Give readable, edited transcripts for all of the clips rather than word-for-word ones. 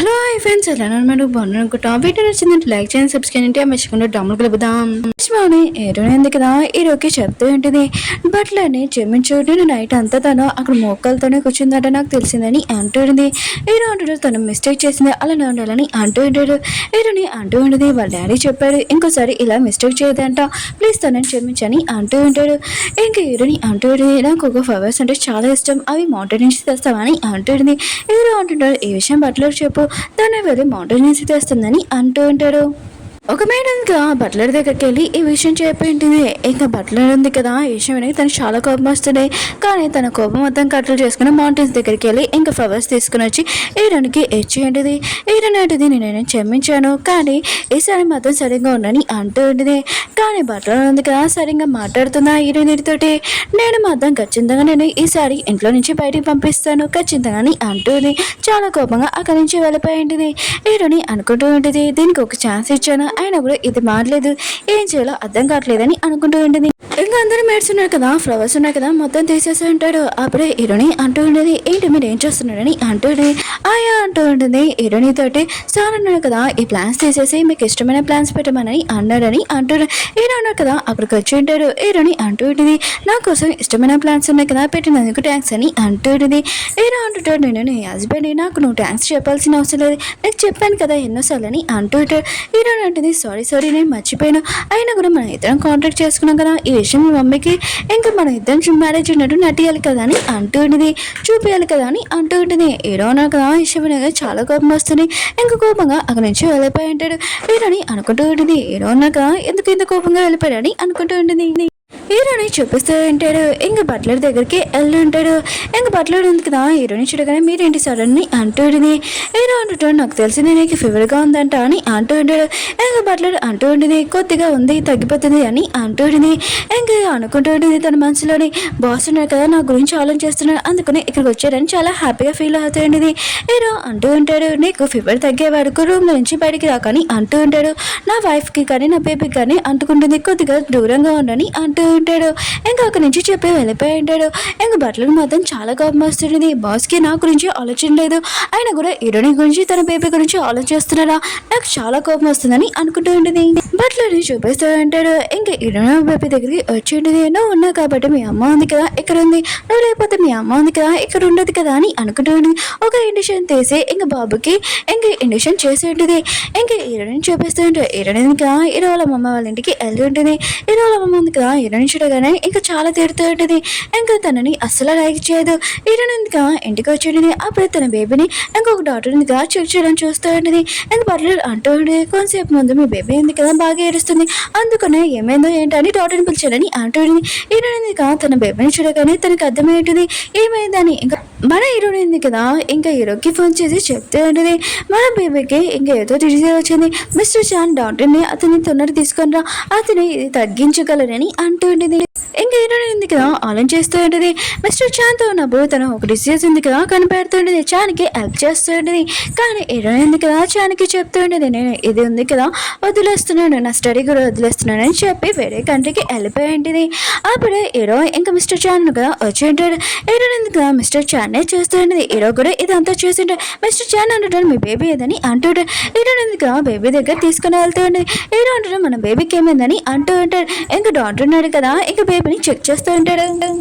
Hello hi friends ఎలా ఉన్నారు బాగున్నారు అనుకుంటా వీడియో నచ్చిందంటే లైక్ చేయండి సబ్స్క్రైబ్ చేయండి మెచ్చుకుంటూ డమ్ములు కలుపుదాం ఏడునైంది కదా ఈరోజు చెప్తూ ఏంటిది బట్టలని చెమ్మించుకుంటూ నైట్ అంతా తను అక్కడ మోకాలతోనే కూర్చుందంట నాకు తెలిసిందని అంటుంది హీరో అంటాడు తను మిస్టేక్ చేసింది అలానే ఉండాలని అంటూ ఉంటాడు హీరోని అంటూ ఉండేది వాళ్ళ డాడీ చెప్పాడు ఇంకోసారి ఇలా మిస్టేక్ చేయదంట ప్లీజ్ తనని క్షమించని అంటూ ఉంటాడు ఇంకా హీరోని అంటూ ఉండేది నాకు ఒక ఫ్లవర్స్ అంటే చాలా ఇష్టం అవి మౌంటైన్ నుంచి తెస్తామని అంటుంది హీరో అంటుంటాడు ఈ విషయం బట్టలు చెప్పు తను వెళ్ళి మౌంటైన్ నుంచి తెస్తుందని అంటూ ఉంటాడు ఒక మేడం ఇంకా బట్లర్ దగ్గరికి వెళ్ళి ఈ విషయం చెప్పింటుంది ఇంకా బట్లర్ ఉంది కదా ఈ విషయం అనేది తనకు చాలా కోపం వస్తుంది కానీ తన కోపం మొత్తం కట్టలు చేసుకుని మౌంటైన్స్ దగ్గరికి వెళ్ళి ఇంకా ఫ్లవర్స్ తీసుకుని వచ్చి హీరోనికి ఇచ్చేయండిది హీరోని అంటుంది నేను క్షమించాను కానీ ఈసారి మాత్రం సరిగ్గా ఉండని అంటూ ఉంటుంది కానీ బట్లర్ ఉంది కదా సరిగ్గా మాట్లాడుతున్నా హీరోయిన్తోటి నేను మాత్రం ఖచ్చితంగా నేను ఈసారి ఇంట్లో నుంచి బయటికి పంపిస్తాను ఖచ్చితంగా అని అంటుంది చాలా కోపంగా అక్కడి నుంచి వెళ్ళిపోయింది హీరోని అనుకుంటూ ఉంటుంది దీనికి ఒక ఛాన్స్ ఇచ్చాను అయినా కూడా ఇది మారలేదు ఏం చేయాలో అర్థం కావట్లేదని అనుకుంటూ ఉంటుంది ఇంకా అందరూ మేడ్స్ ఉన్నారు కదా ఫ్లవర్స్ ఉన్నాయి కదా మొత్తం తీసేసి ఉంటాడు అప్పుడే హీరోని అంటూ ఉండేది ఏంటి మీరు ఏం చేస్తున్నారని అంటూ ఆయా అంటూ ఉంటుంది హీరోని తోటి సార్ అన్నాడు కదా ఈ ప్లాన్స్ తీసేసి మీకు ఇష్టమైన ప్లాన్స్ పెట్టమని అన్నాడని అంటాడు హీరో అన్నాడు కదా అక్కడికి వచ్చి ఉంటాడు హీరోని అంటూ ఉంటుంది నా కోసం ఇష్టమైన ప్లాన్స్ ఉన్నాయి కదా పెట్టినందుకు థ్యాంక్స్ అని అంటూ ఉంటుంది హీరో అంటుంటాడు నేను నీ హస్బెండ్ నాకు నువ్వు థ్యాంక్స్ చెప్పాల్సిన అవసరం లేదు నేను చెప్పాను కదా ఎన్నోసార్లు అని అంటూ ఉంటాడు హీరో అంటుంది సారీ నేను మర్చిపోయాను అయినా కూడా మనం ఇద్దరం కాంటాక్ట్ చేసుకున్నాం కదా ఈ విషయం మీ మమ్మీకి ఇంకా మనం ఇద్దరం మ్యారేజ్ ఉన్నట్టు నటియాలి కదా అని అంటూ ఉంటుంది చూపించాలి కదా అని అంటూ ఉంటుంది హీరో కదా విషయం చాలా కోపం వస్తుంది ఇంకా కోపంగా అక్కడి నుంచి వెళ్ళిపోయి ఉంటాడు హీరోని అనుకుంటూ ఉంటుంది హీరో కదా ఎందుకు ఇంత కోపంగా వెళ్ళిపోయాడని అనుకుంటూ ఉంటుంది హీరోని చూపిస్తూ ఉంటాడు ఇంకా బట్లర్ దగ్గరికి వెళ్ళి ఉంటాడు ఇంకా బట్లర్ ఉంది కదా హీరోని చూడగానే మీరేంటి సడన్ ని అంటుంది హీరో అంటుంటాడు నాకు తెలిసింది నీకు ఫీవర్గా ఉందంట అని అంటూ ఉంటాడు ఇంకా బట్లర్ అంటూ ఉంటుంది కొద్దిగా ఉంది తగ్గిపోతుంది అని అంటూ ఉంటుంది ఇంకా అనుకుంటూ ఉంటుంది తన మనసులోని బాస్ ఉన్నాడు కదా నా గురించి ఆలోచిస్తున్నాడు అందుకని ఇక్కడికి వచ్చాడని చాలా హ్యాపీగా ఫీల్ అవుతుంది హీరో అంటూ ఉంటాడు నీకు ఫీవర్ తగ్గే వరకు రూమ్ నుంచి బయటికి రాకని అంటూ ఉంటాడు నా వైఫ్కి కానీ నా బేబీకి కానీ అంటుకుంటుంది కొద్దిగా దూరంగా ఉండని అంటూ ఉంటాడు ఇంకా అక్కడి నుంచి చెప్పి వెళ్ళిపోయి ఉంటాడు ఇంకా బట్టలకు మాత్రం చాలా కోపం వస్తుంది బాస్కి నా గురించి ఆలోచన లేదు ఆయన కూడా హీరోని గురించి తన బేబీ గురించి ఆలోచిస్తున్నారా నాకు చాలా కోపం వస్తుందని అనుకుంటూ ఉంటుంది బట్టలని చూపిస్తూ ఉంటాడు ఇంకా హీరోని బేబీ దగ్గరికి వచ్చి ఉంటుంది నువ్వు ఉన్నావు కాబట్టి మీ అమ్మ ఉంది కదా ఇక్కడ ఉంది నువ్వు లేకపోతే మీ అమ్మ ఉంది కదా ఇక్కడ ఉండదు కదా అని అనుకుంటూ ఉంటుంది ఒక ఇండిషన్ తీసి ఇంకా బాబుకి ఇంకా ఇండిషన్ చేసి ఉంటుంది ఇంకా హీరోని చూపిస్తూ ఉంటాడు హీరోని ఇంకా హీరో వాళ్ళ అమ్మ వాళ్ళ ఇంటికి వెళ్ళి ఉంటుంది హీరో వాళ్ళ అమ్మ ఉంది కదా హీరోని చూడగానే ఇంకా చాలా తిడుతూ ఉంటుంది ఇంకా తనని అస్సలు లైక్ చేయదు హీరోని ఇంకా ఇంటికి వచ్చి అప్పుడు తన బేబీని ఇంకొక డాక్టర్ ఇంకా చెక్ చేయడం చూస్తూ ఉంటుంది ఇంకా బట్లర్ అంటూ ఉంటుంది కొంతసేపు ముందు మీ బేబీ ఉంది కదా బాగా ఏడుస్తుంది అందుకనే ఏమైందో ఏంటని డాక్టర్ని పిలిచాడని అంటుంది హీరోని ఇంకా తన బేబీని చూడగానే తనకు అర్థమవుతుంది ఏమైందని ఇంకా మన హీరోని ఉంది కదా ఇంకా హీరోకి ఫోన్ చేసి చెప్తూ ఉంటుంది మన బేబీకి ఇంకా ఏదో డిజీజ్ వచ్చింది మిస్టర్ చాన్ డాక్టర్ని అతన్ని తొందరగా తీసుకొని రా అతని ఇది తగ్గించగలరని అంటూ ఉంటుంది ఇంకా హీరోయిన్ ఉంది కదా ఆలోచన చేస్తూ ఉంటుంది మిస్టర్ చాన్తో ఉన్నప్పుడు తను ఒక డిసీజ్ ఉంది కదా కనిపెడుతుంటుంది చానికి హెల్ప్ చేస్తూ ఉంటుంది కానీ హీరోయిన్ ఉంది కదా చానికి చెప్తూ ఉంటుంది నేను ఇది ఉంది కదా వదిలేస్తున్నాను నా స్టడీ కూడా వదిలేస్తున్నాను అని చెప్పి వేరే కంట్రీకి వెళ్ళిపోయి ఉంటుంది అప్పుడే హీరో ఇంకా మిస్టర్ చాన్ కదా వచ్చి ఉంటాడు హీరోయిన్ ఉంది కదా మిస్టర్ చాన్నే చూస్తూ ఉంటుంది హీరో కూడా ఇదంతా చూస్తుంటాడు మిస్టర్ చాన్ అంటుంటాడు మీ బేబీ ఏదని అంటుంటాడు హీరోయిన్ ఉంది కదా బేబీ దగ్గర తీసుకుని వెళ్తూ ఉంటుంది హీరో అంటాడు మన బేబీకి ఏమైందని అంటూ ఉంటాడు ఇంకా డాక్టర్ ఉన్నాడు కదా ఇంకా బేబీని చెక్ చేస్తూ ఉంటాడు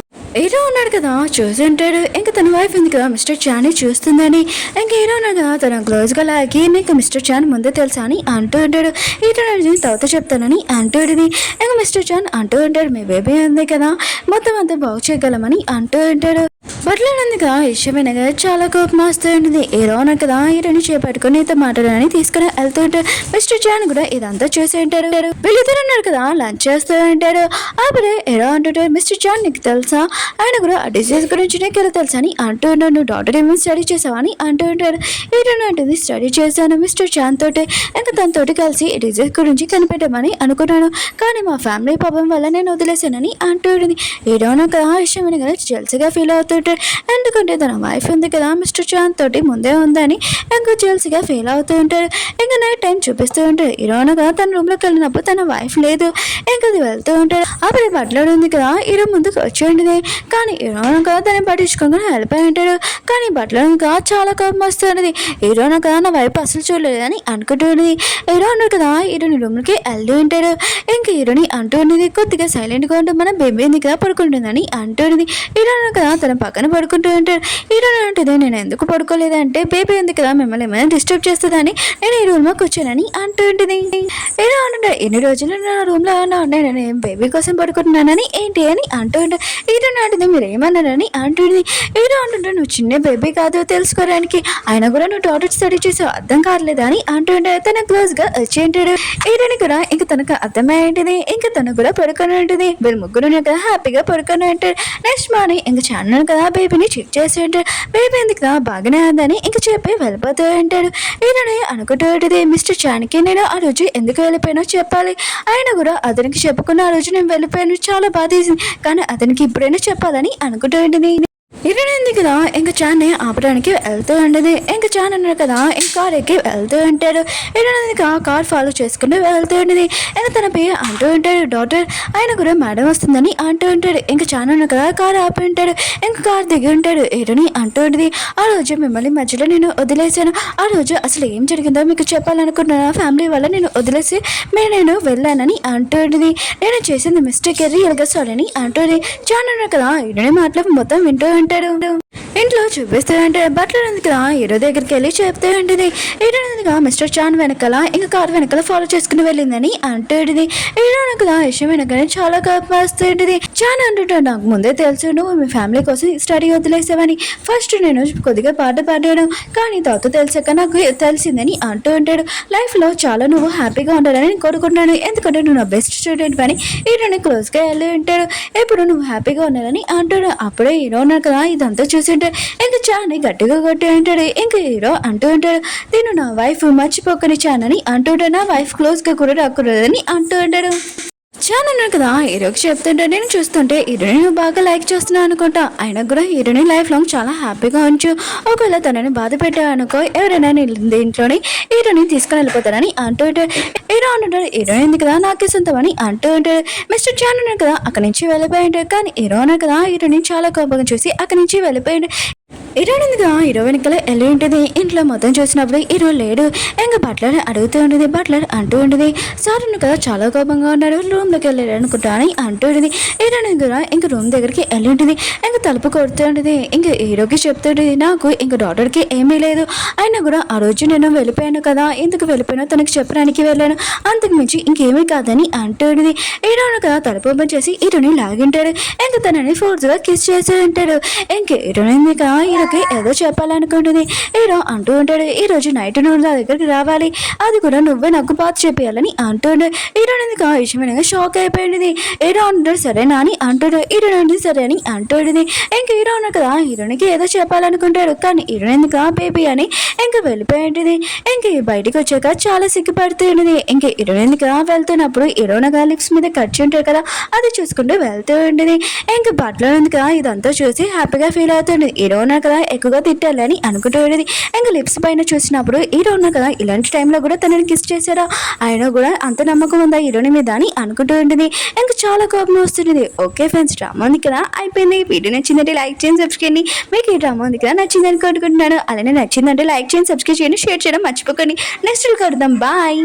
హీరో ఉన్నాడు కదా చూసి ఉంటాడు ఇంకా తన వైఫ్ ఉంది కదా మిస్టర్ చాన్ చూస్తుందని ఇంకా హీరో ఉన్నాడు కదా తన క్లోజ్గా లాగి నీకు మిస్టర్ చాన్ ముందే తెలుసా అని అంటూ ఉంటాడు హీరో తర్వాత చెప్తానని అంటూ ఉంటుంది ఇంకా మిస్టర్ చాన్ అంటూ ఉంటాడు మీ బేబీ ఉంది కదా మొత్తం అంతా బాగు చేయగలమని అంటూ ఉంటాడు బట్లనందుగా ఇష్టమైనగా చాలా కోపం వస్తూ ఉంటుంది హీరో ఉన్నాడు కదా హీరోని చేపట్టుకుని ఇంత మాట్లాడాలని తీసుకుని వెళ్తూ ఉంటాడు మిస్టర్ చాన్ కూడా ఇదంతా చూసి ఉంటాడు వీళ్ళిద్దరు ఉన్నాడు కదా లంచ్ చేస్తూ ఉంటాడు అప్పుడే హీరో అంటుంటాడు మిస్టర్ చాన్ నీకు తెలుసా ఆయన కూడా ఆ డిసీజ్ గురించి నీకు ఎలా తెలుసా అని అంటూ ఉంటాడు నువ్వు డాక్టర్ ఏమో స్టడీ చేసావా అని అంటూ ఉంటాడు హీరో అంటుంది స్టడీ చేశాను మిస్టర్ చాన్ తోటి ఇంకా తనతోటి కలిసి ఈ డిసీజ్ గురించి కనిపెట్టమని అనుకున్నాను కానీ మా ఫ్యామిలీ పాపం వల్ల నేను వదిలేసానని అంటూ ఉంటుంది హీరో నాకు ఆ ఇష్టమైన కదా జల్సీగా ఫీల్ అవుతుంటాడు ఉంటాడు. ఎందుకంటే తన వైఫ్ ఉంది కదా మిస్టర్ చాన్ తోటి ముందే ఉందని ఇంకా జెల్సీగా ఫీల్ అవుతూ ఉంటాడు. ఇంకా నైట్ టైం చూపిస్తూ ఉంటాడు. హీరోనగా తన రూమ్ లోకి వెళ్ళినప్పుడు తన వైఫ్ లేదు. ఇంకా అది వెళ్తూ ఉంటాడు. అప్పుడు బట్టలు ఉంది కదా హీరో ముందుకు వచ్చి ఉంటుంది. కానీ హీరోనగా దాన్ని పట్టించుకోకుండా వెళ్ళిపోయి ఉంటాడు. కానీ బట్టలనుక చాలా కోపం వస్తున్నది. హీరోనగా నా వైపు అసలు చూడలేదని అనుకుంటుంది. హీరో అన్నాడు కదా హీరోని రూమ్కి వెళ్ళి ఉంటాడు. ఇంకా హీరోని అంటూ ఉన్నది కొద్దిగా సైలెంట్గా ఉంటూ మన బేబీ ఎందుకు పడుకుంటుందని అంటుంది. హీరో కదా తన పక్కన పడుకుంటూ ఉంటాడు. హీరోని అంటుంది నేను ఎందుకు పడుకోలేదంటే బేబీ ఎందుకు కదా మిమ్మల్ని ఏమైనా డిస్టర్బ్ చేస్తుందని నేను ఈ రూమ్లోకి వచ్చానని అంటూ ఉంటుంది. హీరో అంటాడు ఎన్ని రోజులు నా రూమ్లో నేను బేబీ కోసం పడుకుంటున్నానని ఏంటి అని అంటూ ఉంటాడు. హీరో అంటుంది మీరు ఏమన్నారని అంటుంది. హీరో అంటుంటే నువ్వు చిన్న బేబీ కాదు తెలుసుకోవడానికి అయినా కూడా నువ్వు డాక్టర్ స్టడీ చేసావు అర్థం కావట్లేదా అని అంటుంటే తన క్లోజ్గా వచ్చి ఉంటాడు. హీరోని కూడా ఇంకా తనకు అర్థమయ్యేంటిది. ఇంకా తను కూడా పడుకొని ఉంటుంది. వీళ్ళు ముగ్గురు కదా హ్యాపీగా పడుకొని ఉంటారు. నెక్స్ట్ మార్నింగ్ ఇంకా ఛానల్ కదా బేబీని చెక్ చేసి ఉంటాడు. బేబీ ఎందుకు కదా బాగానే ఉందని ఇంకా చెప్పి వెళ్ళిపోతూ ఉంటాడు. హీరోని అనుకుంటూ ఉంటుంది మిస్టర్ చాన్కి నేను ఆ రోజు ఎందుకు వెళ్ళిపోయానో చెప్పాలి. ఆయన కూడా అతనికి చెప్పుకున్న ఆ రోజు నేను వెళ్ళిపోయాను చాలా బాధేసింది. కానీ అతనికి ఇప్పుడైనా చెప్పాలని అనుకుంటూ ఉంటుంది. ఇరణింది కదా ఇంకా చాన్ని ఆపడానికి వెళ్తూ ఉండేది. ఇంకా చాన్ అన్నాడు కదా ఇంకా కార్ ఎక్కి వెళ్తూ ఉంటాడు. ఇరణింది కార్ ఫాలో చేసుకుంటూ వెళ్తూ ఉండేది. ఇంకా తన పేరు అంటూ ఉంటాడు డాక్టర్ ఆయన కూడా మేడం వస్తుందని అంటూ ఉంటాడు. ఇంకా చాన్ అన్నాడు కదా కార్ ఆపి ఉంటాడు. ఇంకా కార్ దిగి ఉంటాడు. ఇరణి అంటూ ఉంటుంది ఆ రోజు మిమ్మల్ని మధ్యలో నేను వదిలేసాను. ఆ రోజు అసలు ఏం జరిగిందో మీకు చెప్పాలనుకుంటున్నా ఫ్యామిలీ వల్ల నేను వదిలేసి నేను వెళ్ళానని అంటూ ఉంటుంది. నేను చేసింది మిస్టేక్ రియల్గా సారీ అని అంటుంది. చాన్ అన్నాడు కదా ఇరణి మాటలు మొత్తం వింటూ ఉంటాడు. ఇంట్లో చూపిస్తూ ఉంటాడు. బట్టలు ఉంది కదా హీరో దగ్గరికి వెళ్ళి చెప్తూ ఉంటుంది. హీరో ఉంది మిస్టర్ చాన్ వెనకాల ఇంకా కార్ వెనకాల ఫాలో చేసుకుని వెళ్ళిందని అంటుంది. హీరో కదా విషయం వెనకనే చాలా కోపం వస్తూ ఉంటుంది. చాన్ అంటుంటాడు నాకు ముందే తెలుసు నువ్వు మీ ఫ్యామిలీ కోసం స్టడీ వదిలేసావని. ఫస్ట్ నేను కొద్దిగా పాట పాడాను కానీ తర్వాత తెలిసాక నాకు తెలిసిందని అంటూ ఉంటాడు. లైఫ్లో చాలా నువ్వు హ్యాపీగా ఉండాలని నేను కోరుకుంటున్నాను. ఎందుకంటే నువ్వు నా బెస్ట్ స్టూడెంట్ అని హీరోని క్లోజ్గా వెళ్ళి ఉంటాడు. ఎప్పుడు నువ్వు హ్యాపీగా ఉండాలని అంటాడు. అప్పుడే హీరో ఉన్నాడు కదా ఇదంతా చూసి ఇంకా చాని గట్టిగా కొట్టి ఉంటాడు. ఇంకా హీరో అంటూ ఉంటాడు నేను నా వైఫ్ మర్చిపోకని చానని అంటుంటాడు. నా వైఫ్ క్లోజ్గా కూడా రాకూడదని అంటూ ఉంటాడు. చాన్ అన్నాడు కదా హీరోకి చెప్తుంటే నేను చూస్తుంటే హీరోని నువ్వు బాగా లైక్ చేస్తున్నావు అనుకుంటా. అయినా కూడా హీరోని లైఫ్ లాంగ్ చాలా హ్యాపీగా ఉంచు. ఒకవేళ తనని బాధ పెట్టావనుకో ఎవరైనా దీంట్లోని హీరోని తీసుకుని వెళ్ళిపోతారని అంటూ ఉంటాడు. హీరో అంటుంటాడు హీరోయిన్ ఉంది కదా నాకే సొంతమని అంటూ ఉంటాడు. మిస్టర్ చాన్ అన్నాడు కదా అక్కడి నుంచి వెళ్ళిపోయి ఉంటాడు. కానీ హీరో అన్నాడు కదా హీరోని చాలా కోపంగా చూసి అక్కడి నుంచి వెళ్ళిపోయాడు. హీరోయిన్గా హీరో వెనకాల వెళ్ళి ఉంటుంది. ఇంట్లో మొత్తం చూసినప్పుడు హీరో లేడు. ఇంకా బట్లర్ అడుగుతూ ఉంటుంది. బట్లర్ అంటూ ఉంటుంది సార్ కదా చాలా కోపంగా ఉన్నాడు రూమ్లోకి వెళ్ళాడు అనుకుంటా అని అంటూ ఉంటుంది. హీరోయిన్ కూడా ఇంకా రూమ్ దగ్గరికి వెళ్ళి ఉంటుంది. ఇంకా తలుపు కొడుతూ ఉంటుంది. ఇంకా హీరోకి చెప్తుంటుంది నాకు ఇంకా డాక్టర్కి ఏమీ లేదు. అయినా కూడా ఆ రోజు నేను వెళ్ళిపోయాను కదా ఎందుకు వెళ్ళిపోయానో తనకి చెప్పడానికి వెళ్ళాను అంతకు మించి ఇంకేమీ కాదని అంటూ ఉంటుంది. హీరోయిన్ కదా తలుపు ఓపెన్ చేసి హీరోని లాగింటాడు. ఇంకా తనని ఫోర్స్గా కిస్ చేస్తూ ఉంటాడు. ఇంకా హీరోయిన్ కదా హీరోకి ఏదో చెప్పాలనుకుంటుంది. హీరో అంటూ ఉంటాడు ఈ రోజు నైట్ నువ్వు నా దగ్గరికి రావాలి అది కూడా నువ్వే నాకు బాత్ చేపియాలని అంటుండే. హీరోయిన్ ఆ విషయం షాక్ అయిపోయింది. హీరో అంటాడు సరేనా అని అంటాడు. హీరోయిన్ సరే అని అంటాడు. ఇంక హీరో ఉన్నాడు కదా హీరోయిన్కి ఏదో చెప్పాలనుకుంటాడు. కానీ హీరోయిన్ బేబీ అని ఇంకా వెళ్ళిపోయింది. ఇంక బయటికి వచ్చాక చాలా సిగ్గుపడుతూ ఉండేది. ఇంక హీరోయిన్ వెళ్తున్నప్పుడు హీరోయిన్ లిప్స్ మీద ఖర్చు ఉంటాయి కదా అది చూసుకుంటూ వెళ్తూ ఉండేది. ఇంక బట్టలో ఉంది కదా ఇదంతా చూసి హ్యాపీగా ఫీల్ అవుతుంది. హీరో ఉన్నా కదా ఎక్కువగా తిట్టాలని అనుకుంటూ ఉండేది. ఇంకా లిప్స్ పైన చూసినప్పుడు హీరో ఉన్నా కదా ఇలాంటి టైంలో కూడా తనని కిస్ చేశారా ఆయన కూడా అంత నమ్మకం ఉందా హీరోని మీద అని అనుకుంటూ ఉంటుంది. ఇంకా చాలా కోపం వస్తుంది. ఓకే ఫ్రెండ్స్ డ్రామా ఉంది కదా అయిపోయింది. వీడియో నచ్చిందంటే లైక్ చేయండి సబ్స్క్రైబ్ చేయండి. మీకు ఈ డ్రామా ఉంది కదా నచ్చిందని కోరుకుంటున్నాను. అలానే నచ్చిందంటే లైక్ చేయండి సబ్స్క్రైబ్ చేయండి షేర్ చేయడం మర్చిపోకండి. నెక్స్ట్ కలుద్దాం బాయ్.